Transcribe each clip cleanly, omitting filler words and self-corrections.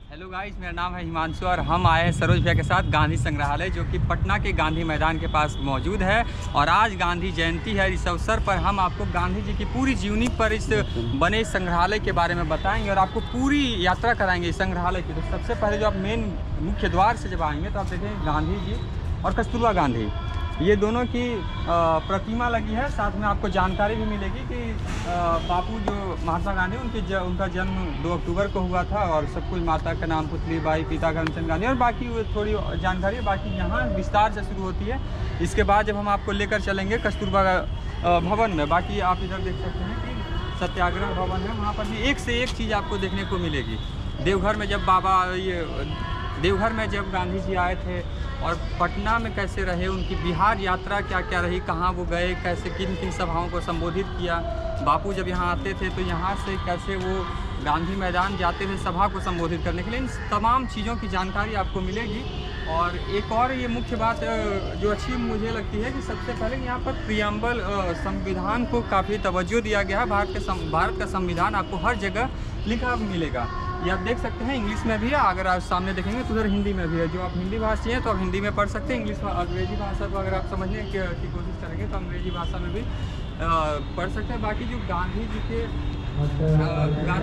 Hello guys, मेरा नाम है हिमांशु और हम आए हैं सरोज भैया के साथ गांधी संग्रहालय जो कि पटना के गांधी मैदान के पास मौजूद है। और आज गांधी जयंती है। इस अवसर पर हम आपको गांधी जी की पूरी जीवनी पर इस बने संग्रहालय के बारे में बताएंगे और आपको पूरी यात्रा कराएंगे इस संग्रहालय की। तो सबसे पहले जो आप मेन मुख्य द्वार से जब आएंगे तो आप देखेंगे गांधी जी और कस्तूरबा गांधी, ये दोनों की प्रतिमा लगी है। साथ में आपको जानकारी भी मिलेगी कि बापू जो महात्मा गांधी उनका जन्म 2 अक्टूबर को हुआ था और सब कुछ, माता का नाम पुतलीबाई, पिता करमचंद गांधी और बाकी थोड़ी जानकारी बाकी यहाँ विस्तार से शुरू होती है। इसके बाद जब हम आपको लेकर चलेंगे कस्तूरबा भवन में, बाकी आप इधर देख सकते हैं कि सत्याग्रह भवन है, वहाँ पर भी एक से एक चीज़ आपको देखने को मिलेगी। देवघर में जब गांधी जी आए थे और पटना में कैसे रहे, उनकी बिहार यात्रा क्या क्या रही, कहाँ वो गए, कैसे किन किन सभाओं को संबोधित किया, बापू जब यहाँ आते थे तो यहाँ से कैसे वो गांधी मैदान जाते थे सभा को संबोधित करने के लिए, इन तमाम चीज़ों की जानकारी आपको मिलेगी। और एक और ये मुख्य बात जो अच्छी मुझे लगती है कि सबसे पहले यहाँ पर प्रियम्बल संविधान को काफ़ी तवज्जो दिया गया है। भारत का संविधान आपको हर जगह लिखा मिलेगा। ये आप देख सकते हैं, इंग्लिश में भी है, अगर आप सामने देखेंगे तो उधर हिंदी में भी है। जो आप हिंदी भाषी हैं तो आप हिंदी में पढ़ सकते हैं। अंग्रेजी भाषा को अगर आप समझने की कोशिश करेंगे तो अंग्रेजी भाषा में भी पढ़ सकते हैं। बाकी जो गांधी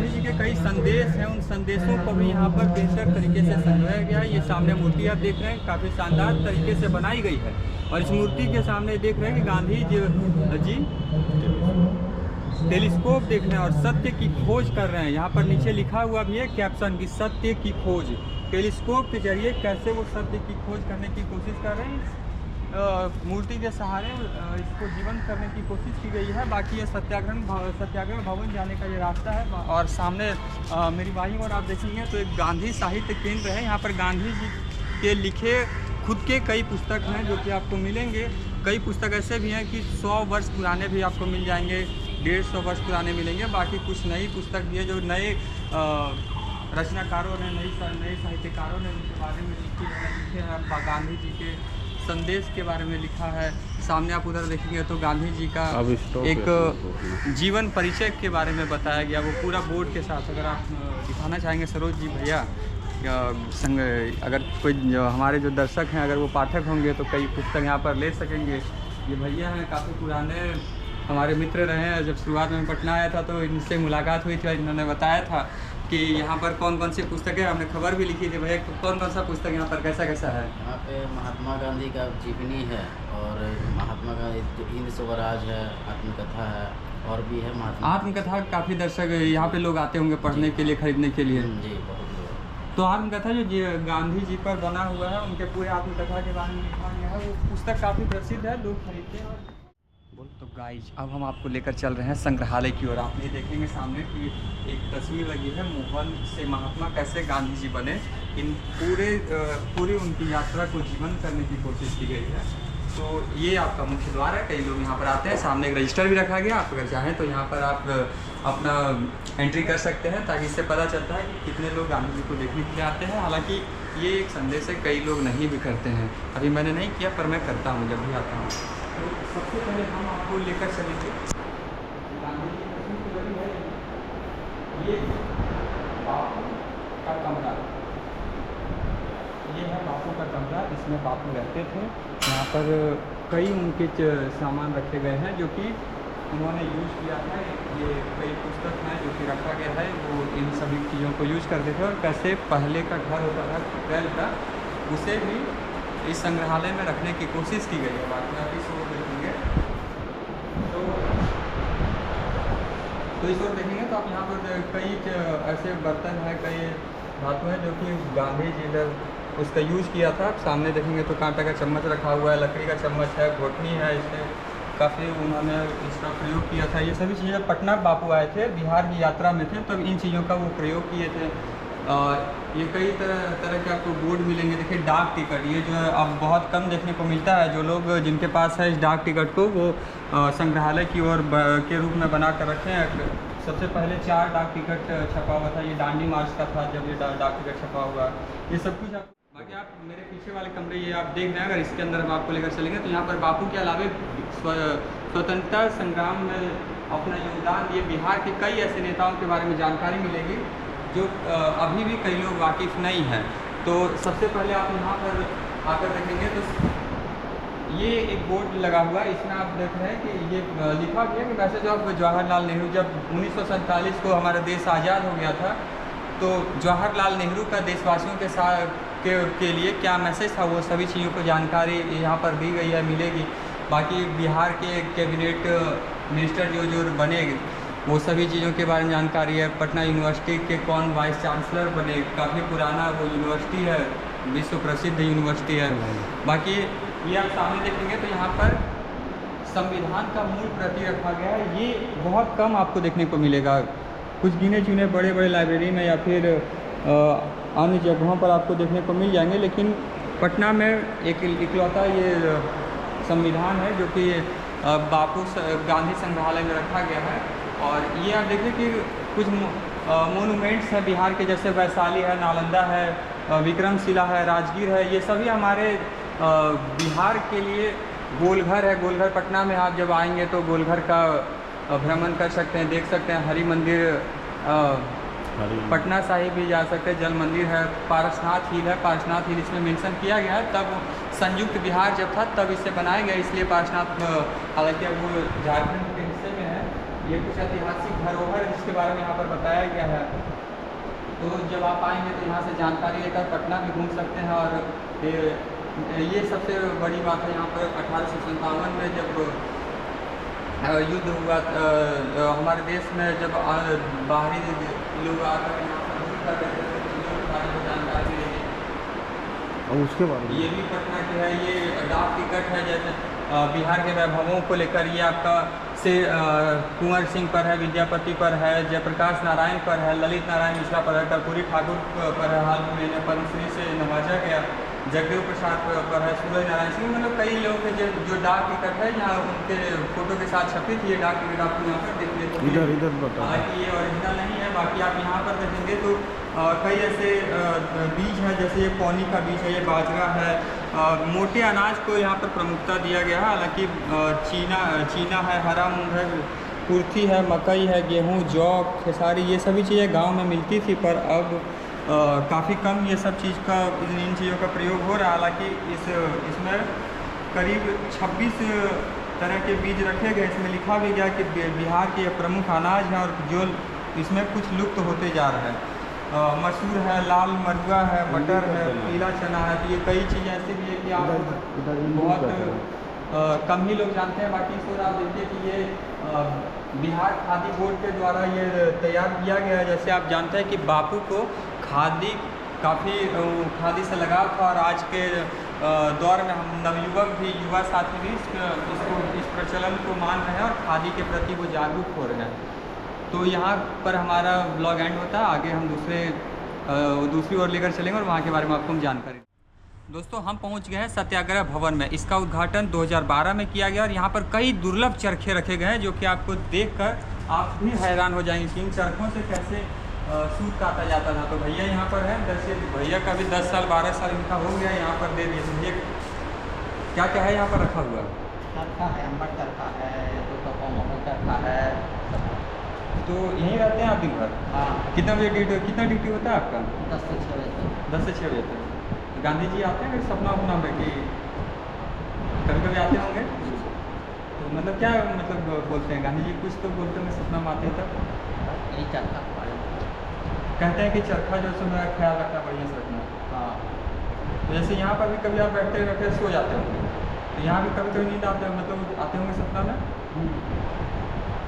जी के कई संदेश हैं, उन संदेशों को भी यहाँ पर बेहतर तरीके से संजोया गया है। ये सामने मूर्ति आप देख रहे हैं, काफ़ी शानदार तरीके से बनाई गई है। और इस मूर्ति के सामने देख रहे हैं कि गांधी जी टेलीस्कोप देख रहे हैं और सत्य की खोज कर रहे हैं। यहाँ पर नीचे लिखा हुआ भी है कैप्शन की सत्य की खोज। टेलीस्कोप के जरिए कैसे वो सत्य की खोज करने की कोशिश कर रहे हैं, मूर्ति के सहारे इसको जीवंत करने की कोशिश की गई है। बाकी ये सत्याग्रह भवन जाने का ये रास्ता है। और सामने मेरी बाई और आप देखेंगे तो एक गांधी साहित्य केंद्र है। यहाँ पर गांधी जी के लिखे खुद के कई पुस्तक हैं जो कि आपको मिलेंगे। कई पुस्तक ऐसे भी हैं कि 100 वर्ष पुराने भी आपको मिल जाएंगे, 150 वर्ष पुराने मिलेंगे। बाकी कुछ नई पुस्तक भी है जो नए रचनाकारों ने, नए साहित्यकारों ने उनके बारे में लिखे हैं। गांधी जी के संदेश के बारे में लिखा है। सामने आप उधर देखेंगे तो गांधी जी का एक जीवन परिचय के बारे में बताया गया, वो पूरा बोर्ड के साथ। अगर आप दिखाना चाहेंगे सरोज जी भैया, अगर कोई हमारे जो दर्शक हैं अगर वो पाठक होंगे तो कई पुस्तक यहाँ पर ले सकेंगे। ये भैया हैं, काफ़ी पुराने हमारे मित्र रहे हैं। जब शुरुआत में पटना आया था तो इनसे मुलाकात हुई थी और इन्होंने बताया था कि यहाँ पर कौन कौन सी पुस्तकें, हमने खबर भी लिखी थी भैया कौन कौन सा पुस्तक यहाँ पर कैसा कैसा है। यहाँ पे महात्मा गांधी का जीवनी है और महात्मा गांधी हिंद स्वराज है, आत्मकथा है और भी है महात्मा आत्मकथा। काफ़ी दर्शक यहाँ पे लोग आते होंगे पढ़ने के लिए, खरीदने के लिए। जी बहुत लोग। तो आत्मकथा जो गांधी जी पर बना हुआ है, उनके पूरे आत्मकथा के बारे में लिखा गया है, वो पुस्तक काफ़ी प्रसिद्ध है, लोग खरीदते हैं। तो गाइज अब हम आपको लेकर चल रहे हैं संग्रहालय की ओर। आप ये देखेंगे सामने कि एक तस्वीर लगी है, मोहन से महात्मा कैसे गांधी जी बने। इन पूरी उनकी यात्रा को जीवन करने की कोशिश की गई है। तो ये आपका मुख्य द्वार है, कई लोग यहाँ पर आते हैं। सामने एक रजिस्टर भी रखा गया, आप अगर चाहें तो यहाँ पर आप अपना एंट्री कर सकते हैं, ताकि इससे पता चलता है कि कितने लोग गांधी जी को देखने के लिए आते हैं। हालांकि ये एक संदेश है, कई लोग नहीं भी करते हैं। अभी मैंने नहीं किया पर मैं करता हूँ जब भी आता हूँ। तो सबसे पहले हम आपको लेकर चलेंगे गांधी जी की तस्वीर है, ये बापू का कमरा। ये है बापू का कमरा, इसमें बापू रहते थे। यहाँ पर कई उनके सामान रखे गए हैं जो कि उन्होंने यूज़ किया था। ये कई पुस्तक हैं जो कि रखा गया है, वो इन सभी चीज़ों को यूज़ करते थे। और कैसे पहले का घर होता था बैल का, उसे भी इस संग्रहालय में रखने की कोशिश की गई है। बाकी आप इस ओर देखेंगे तो इस ओर देखेंगे तो आप यहाँ पर कई ऐसे बर्तन हैं, कई धातु हैं जो कि गांधी जी ने उसका यूज़ किया था। सामने देखेंगे तो कांटा का चम्मच रखा हुआ है, लकड़ी का चम्मच है, घोटनी है, इससे काफ़ी उन्होंने इसका प्रयोग किया था। ये सभी चीज़ें पटना बापू आए थे, बिहार की यात्रा में थे, तब इन चीज़ों का वो प्रयोग किए थे। ये कई तरह के आपको बोर्ड मिलेंगे। देखिए डाक टिकट, ये जो है अब बहुत कम देखने को मिलता है। जो लोग जिनके पास है इस डाक टिकट को, वो संग्रहालय की ओर के रूप में बना कर रखे हैं। सबसे पहले 4 डाक टिकट छपा हुआ था, ये दांडी मार्च का था जब ये डाक टिकट छपा हुआ। ये सब कुछ आप बाकी आप मेरे पीछे वाले कमरे ये आप देख रहे हैं, अगर इसके अंदर हम आपको लेकर चलेंगे तो यहाँ पर बापू के अलावे स्वतंत्रता संग्राम में अपना योगदान दिए बिहार के कई ऐसे नेताओं के बारे में जानकारी मिलेगी। जो अभी भी कई लोग वाकिफ़ नहीं हैं। तो सबसे पहले आप यहाँ पर आकर देखेंगे तो ये एक बोर्ड लगा हुआ है, इसमें आप देख रहे हैं कि ये लिखा गया कि वैसे जब जवाहरलाल नेहरू जब 1947 को हमारा देश आज़ाद हो गया था, तो जवाहरलाल नेहरू का देशवासियों के साथ के लिए क्या मैसेज था, वो सभी चीज़ों को जानकारी यहाँ पर दी गई है, मिलेगी। बाकी बिहार के कैबिनेट मिनिस्टर जो बने, वो सभी चीज़ों के बारे में जानकारी है। पटना यूनिवर्सिटी के कौन वाइस चांसलर बने, काफ़ी पुराना वो यूनिवर्सिटी है, विश्व प्रसिद्ध यूनिवर्सिटी है। बाकी ये आप सामने देखेंगे तो यहाँ पर संविधान का मूल प्रति रखा गया है। ये बहुत कम आपको देखने को मिलेगा, कुछ गिने चुने बड़े बड़े लाइब्रेरी में या फिर अन्य जगहों पर आपको देखने को मिल जाएंगे, लेकिन पटना में एक इकलौता ये संविधान है जो कि बापू गांधी संग्रहालय में रखा गया है। और ये आप देखिए कि कुछ मोनूमेंट्स हैं बिहार के, जैसे वैशाली है, नालंदा है, विक्रमशिला है, राजगीर है, ये सभी हमारे बिहार के लिए। गोलघर है, गोलघर पटना में आप जब आएंगे तो गोलघर का भ्रमण कर सकते हैं, देख सकते हैं। हरि मंदिर पटना साहिब भी जा सकते हैं, जल मंदिर है, पारसनाथ हिल है। पारसनाथ हिल इसमें मेंशन किया गया है, तब संयुक्त बिहार जब था तब इसे बनाया गया, इसलिए पारसनाथ, हालांकि अब वो झारखंड के हिस्से में है। ये कुछ ऐतिहासिक धरोहर जिसके बारे में यहाँ पर बताया गया है। तो जब आप आएंगे तो यहाँ से जानकारी लेकर पटना भी घूम सकते हैं। और फिर ये सबसे बड़ी बात है, यहाँ पर 1857 में जब युद्ध हुआ, हमारे देश में जब बाहरी लोग आकर यहाँ पर युद्ध कर रहे थे, चीज़ों के बारे में जानकारी लेंगे। और उसके बाद ये भी पटना के है, ये डाक टिकट है, जैसे बिहार के वैभवों को लेकर ये आपका से कुंवर सिंह पर है, विद्यापति पर है, जयप्रकाश नारायण पर है, ललित नारायण मिश्रा पर है, कर्पूरी ठाकुर पर है, हाल में इन्हें पद्मश्री से नवाजा गया, जगदेव प्रसाद पर है, सूरज नारायण सिंह, मतलब कई लोग हैं जो डाक टिकट है यहाँ उनके फोटो के साथ छपी थी। ये डाक टिकट आपको यहाँ पर देखने को इधर बता, हालांकि ये ओरिजिनल नहीं है। बाकी आप यहाँ पर देखेंगे तो कई ऐसे बीज हैं, जैसे ये पौनी का बीज है, ये बाजरा है, मोटे अनाज को यहाँ पर प्रमुखता दिया गया है। हालांकि चीना है, हरा मूंग है, कुर्थी है, मकई है, गेहूँ, जौ, खेसारी, ये सभी चीज़ें गांव में मिलती थी, पर अब काफ़ी कम ये सब चीज़ का, इन चीज़ों का प्रयोग हो रहा है। हालांकि इसमें करीब 26 तरह के बीज रखे गए। इसमें लिखा भी गया कि बिहार के प्रमुख अनाज हैं और जो इसमें कुछ लुप्त होते जा रहे हैं। मसूर है, लाल मरुआ है, मटर है, पीला चना है। तो ये कई चीज़ें ऐसी भी है कि आप बहुत कम ही लोग जानते हैं। बाकी इस तरह आप देखिए कि ये बिहार खादी बोर्ड के द्वारा ये तैयार किया गया है। जैसे आप जानते हैं कि बापू को खादी खादी से लगाव था, और आज के दौर में हम नवयुवक भी, युवा साथी भी इस प्रचलन को मान रहे हैं और खादी के प्रति वो जागरूक हो रहे हैं। तो यहाँ पर हमारा ब्लॉग एंड होता है, आगे हम दूसरी ओर लेकर चलेंगे और वहाँ के बारे में आपको हम जानकारी। दोस्तों हम पहुँच गए हैं सत्याग्रह भवन में। इसका उद्घाटन 2012 में किया गया और यहाँ पर कई दुर्लभ चरखे रखे गए हैं, जो कि आपको देखकर आप भी हैरान हो जाएंगे कि इन चरखों से कैसे सूत काटा जाता था। तो भैया यहाँ पर है, भैया का भी 10 साल 12 साल इनका हो गया, यहाँ पर दे दिए। भैया क्या क्या है यहाँ पर रखा हुआ? चरखा है, अम्बर चरखा है, चरखा है। तो यहीं रहते हैं आप दिन भर? हाँ। कितना ड्यूटी होता है आपका? 10 से 6 बजे तक। 10 से 6 बजे तक। गांधी जी आते हैं सपना उपना में कि कभी कभी आते होंगे? तो मतलब क्या बोलते हैं गांधी जी? कुछ तो बोलते हैं, सपना में आते हैं तब यही चरखा कहते हैं कि चरखा जो है मेरा ख्याल रखना, बढ़िया से रखना। हाँ। तो जैसे यहाँ पर भी कभी आप बैठते बैठते सो जाते होंगे, तो यहाँ भी कभी नींद आते हैं, मतलब आते होंगे सपना में?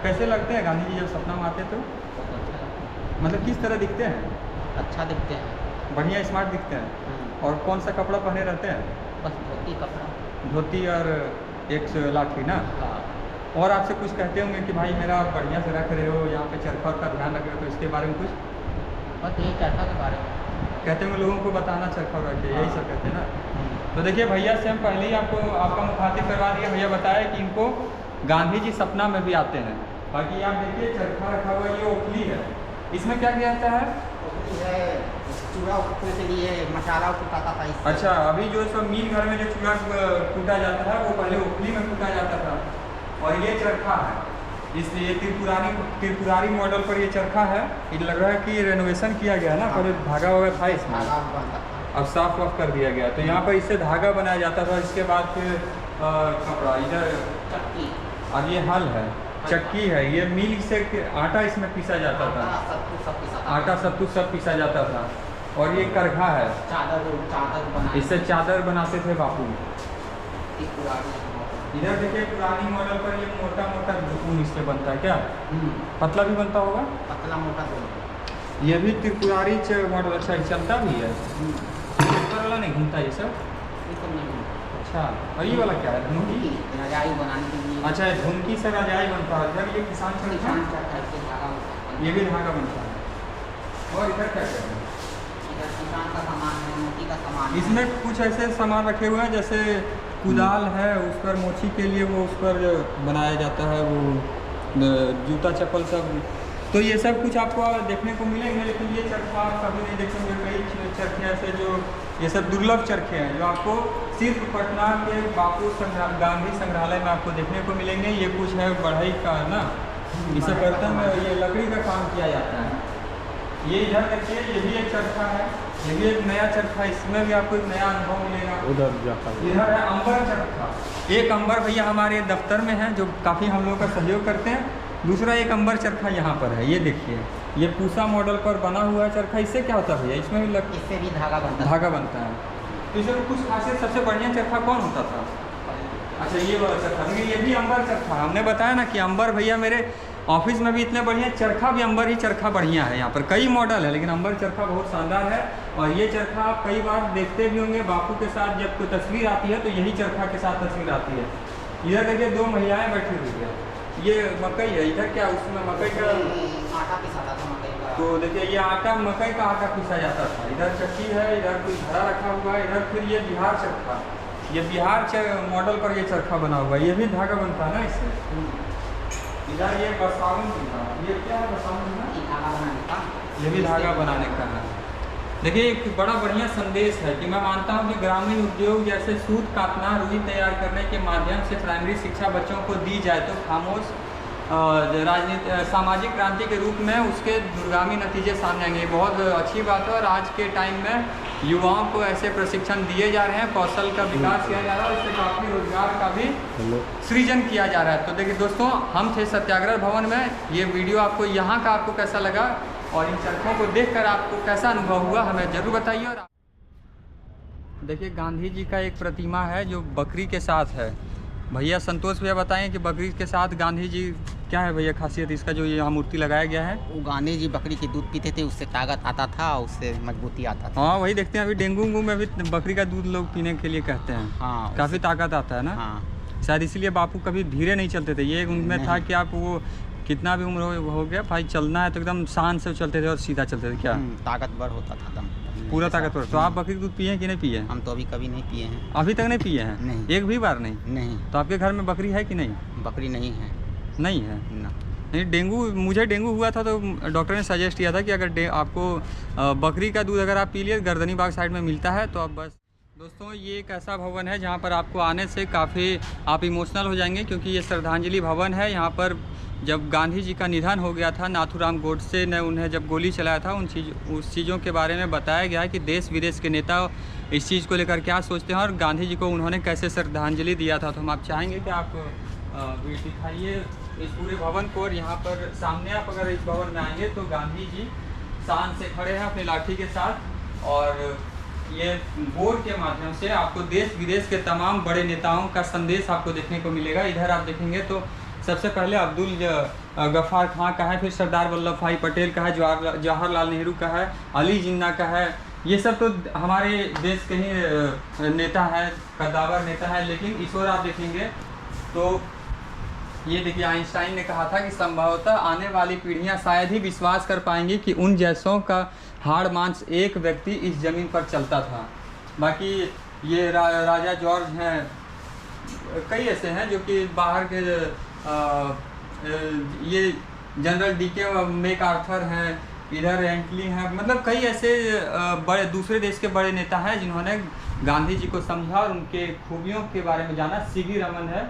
कैसे लगते हैं गांधी जी जब सपना में आते तो? बहुत अच्छा लगता है। मतलब किस तरह दिखते हैं? अच्छा दिखते हैं, बढ़िया स्मार्ट दिखते हैं। और कौन सा कपड़ा पहने रहते हैं? बस धोती कपड़ा, धोती और एक लाठी ना? हाँ। और आपसे कुछ कहते होंगे कि भाई मेरा बढ़िया से रख रहे हो, यहाँ पे चरखा का ध्यान रख रहे हो, तो इसके बारे में कुछ बस यही चरखा के बारे में कहते होंगे, लोगों को बताना चरखा रखे, यही सब कहते हैं ना? तो देखिए भैया से हम पहले ही आपका मुखातिब करवा दिया। भैया बताया कि इनको गांधी जी सपना में भी आते हैं। बाकी आप देखिए चरखा रखा हुआ, ये ओखली है, इसमें क्या किया जाता है? ओखली है, चूड़ा कूटने के लिए मसाला कूटाता था इससे। अच्छा, अभी जो सब मिल घर में जो चूड़ा कूटा जाता है वो पहले ओखली में कूटा जाता था, और ये चरखा है। इसलिए त्रिपुरारी मॉडल पर ये चरखा है। ये लग रहा है कि रेनोवेशन किया गया है ना, पहले धागा वगैरह था इसमें, अब साफ वाफ कर दिया गया। तो यहाँ पर इससे धागा बनाया जाता था, इसके बाद फिर कपड़ा इधर चक्की, और ये हल है, चक्की है, ये मिल से आटा इसमें पीसा जाता था, आटा सत्तू सब पीसा जाता था। और ये करघा है, चादर इससे चादर बनाते थे बापू। इधर देखिए पुरानी मॉडल पर ये मोटा मोटा ऊन इससे बनता है, क्या पतला भी बनता होगा? पतला मोटा दोनों। ये भी त्रिपुरारी मॉडल अच्छा चलता भी है, ऊपर वाला नहीं घूमता ये सब। ये सब नहीं है। अच्छा, और ये वाला क्या है? धुनकी। रजाई बनाने के लिए। अच्छा, धुनकी से रजाई बनता है। इधर ये किसान चरखा, किसान चरखा, इससे धागा बनता है। ये भी धागा बनता है। और इधर क्या क्या है? इधर किसान का सामान है, मोती का सामान है। इसमें कुछ ऐसे सामान रखे हुए हैं, जैसे कुदाल है, उस पर मोची के लिए वो उस पर बनाया जाता है, वो जूता चप्पल सब। तो ये सब कुछ आपको देखने को मिलेंगे, लेकिन ये चरखा आप कभी नहीं देखेंगे। कई चरखे ऐसे जो ये सब दुर्लभ चरखे हैं, जो आपको सिर्फ पटना के बापू गांधी संग्रहालय में आपको देखने को मिलेंगे। ये कुछ है बढ़ई का ना, इसे बर्तन में ये लकड़ी का काम किया जाता है। ये इधर देखिए, ये भी एक चरखा है, ये भी एक नया चरखा, इसमें भी आपको एक नया अनुभव मिलेगा। उधर जाता है। इधर है अंबर चरखा। एक अंबर भैया हमारे दफ्तर में है, जो काफ़ी हम लोग का सहयोग करते हैं। दूसरा एक अंबर चरखा यहाँ पर है, ये देखिए, ये पूसा मॉडल पर बना हुआ है चरखा। इससे क्या होता है भैया? इसमें भी इससे भी धागा बनता है। धागा बनता है। तो इसमें कुछ खासियत, सबसे बढ़िया चरखा कौन होता था? अच्छा, ये वाला चरखा, लेकिन ये भी अंबर चरखा। हमने बताया ना कि अंबर भैया मेरे ऑफिस में भी इतने बढ़िया चरखा, भी अंबर ही चरखा बढ़िया है। यहाँ पर कई मॉडल है, लेकिन अंबर चरखा बहुत शानदार है। और ये चरखा आप कई बार देखते भी होंगे, बापू के साथ जब कोई तस्वीर आती है तो यही चरखा के साथ तस्वीर आती है। इधर देखिए दो महिलाएं बैठी हुई है, ये मकई है। इधर क्या, उसमें मकई का आटा पिसाता था, मकई का। तो देखिए ये आटा, मकई का आटा पीसा जाता था। इधर चक्की है, इधर कोई घड़ा रखा हुआ है। इधर फिर ये बिहार चरखा, ये बिहार मॉडल पर ये चरखा बना हुआ है। ये भी धागा बनता है ना इससे। इधर ये बरसावन का, ये क्या है बरसावन का? धागा बनाने का, ये भी धागा बनाने का है। देखिए एक बड़ा बढ़िया संदेश है कि मैं मानता हूँ कि ग्रामीण उद्योग जैसे सूत काटना, रुई तैयार करने के माध्यम से प्राइमरी शिक्षा बच्चों को दी जाए तो खामोश राजनीति सामाजिक क्रांति के रूप में उसके दूरगामी नतीजे सामने आएंगे। बहुत अच्छी बात है। और आज के टाइम में युवाओं को ऐसे प्रशिक्षण दिए जा रहे हैं, कौशल का विकास किया जा रहा है, इससे काफ़ी रोजगार का भी सृजन किया जा रहा है। तो देखिए दोस्तों, हम थे सत्याग्रह भवन में। ये वीडियो आपको यहाँ का आपको कैसा लगा, और इन चरखों को देखकर आपको कैसा अनुभव हुआ, हमें ज़रूर बताइए। और देखिए गांधी जी का एक प्रतिमा है जो बकरी के साथ है। भैया संतोष भैया बताएं कि बकरी के साथ गांधी जी क्या है भैया खासियत इसका, जो यहाँ मूर्ति लगाया गया है? वो गांधी जी बकरी के दूध पीते थे, उससे ताकत आता था, उससे मजबूती आता था। हाँ वही देखते हैं, अभी डेंगू उंगू में भी बकरी का दूध लोग पीने के लिए कहते हैं। हाँ, काफ़ी ताकत आता है ना। हाँ, शायद इसीलिए बापू कभी धीरे नहीं चलते थे। ये उनमें था कि आप वो कितना भी उम्र हो गया भाई, चलना है तो एकदम शान से चलते थे और सीधा चलते थे। क्या ताकतवर होता था दम, पूरा ताकतवर। तो आप बकरी दूध पिए कि नहीं पिए? हम तो अभी कभी नहीं पिए हैं। अभी तक नहीं पिए हैं? नहीं। एक भी बार नहीं? नहीं। तो आपके घर में बकरी है कि नहीं? बकरी नहीं है। नहीं है ना। नहीं। डेंगू, मुझे डेंगू हुआ था तो डॉक्टर ने सजेस्ट किया था कि अगर आपको बकरी का दूध अगर आप पी लिए, गर्दनी बाग साइड में मिलता है तो आप बस। दोस्तों ये एक ऐसा भवन है जहाँ पर आपको आने से काफ़ी आप इमोशनल हो जाएंगे, क्योंकि ये श्रद्धांजलि भवन है। यहाँ पर जब गांधी जी का निधन हो गया था, नाथूराम गोडसे ने उन्हें जब गोली चलाया था, उस चीज़ों के बारे में बताया गया है कि देश विदेश के नेता इस चीज़ को लेकर क्या सोचते हैं और गांधी जी को उन्होंने कैसे श्रद्धांजलि दिया था। तो हम आप चाहेंगे कि आप दिखाइए इस पूरे भवन को। और यहाँ पर सामने आप अगर इस भवन में आएंगे तो गांधी जी शान से खड़े हैं अपने लाठी के साथ, और ये बोर्ड के माध्यम से आपको देश विदेश के तमाम बड़े नेताओं का संदेश आपको देखने को मिलेगा। इधर आप देखेंगे तो सबसे पहले अब्दुल गफ्फार खां का है, फिर सरदार वल्लभ भाई पटेल का है, जवाहरलाल नेहरू का है, अली जिन्ना का है। ये सब तो हमारे देश के ही नेता है, कद्दावर नेता है। लेकिन इस ओर आप देखेंगे तो ये देखिए, आइंस्टाइन ने कहा था कि संभवतः आने वाली पीढ़ियां शायद ही विश्वास कर पाएंगी कि उन जैसों का हाड़ मांस एक व्यक्ति इस ज़मीन पर चलता था। बाकी ये राजा जॉर्ज हैं, कई ऐसे हैं जो कि बाहर के ये जनरल डीके मैकआर्थर हैं, इधर एंटली हैं, मतलब कई ऐसे बड़े दूसरे देश के बड़े नेता हैं जिन्होंने गांधी जी को समझा और उनके खूबियों के बारे में जाना। सीवी रमन है,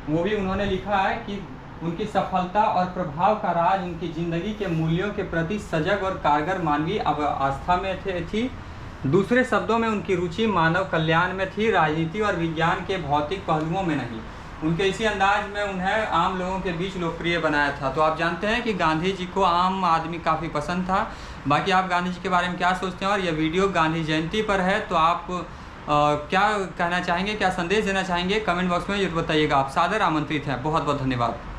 वो भी उन्होंने लिखा है कि उनकी सफलता और प्रभाव का राज उनकी जिंदगी के मूल्यों के प्रति सजग और कारगर मानवीय आस्था में थी। दूसरे शब्दों में उनकी रुचि मानव कल्याण में थी, राजनीति और विज्ञान के भौतिक पहलुओं में नहीं। उनके इसी अंदाज में उन्हें आम लोगों के बीच लोकप्रिय बनाया था। तो आप जानते हैं कि गांधी जी को आम आदमी काफ़ी पसंद था। बाकी आप गांधी जी के बारे में क्या सोचते हैं, और यह वीडियो गांधी जयंती पर है तो आप क्या कहना चाहेंगे, क्या संदेश देना चाहेंगे, कमेंट बॉक्स में जरूर बताइएगा। आप सादर आमंत्रित हैं। बहुत बहुत धन्यवाद।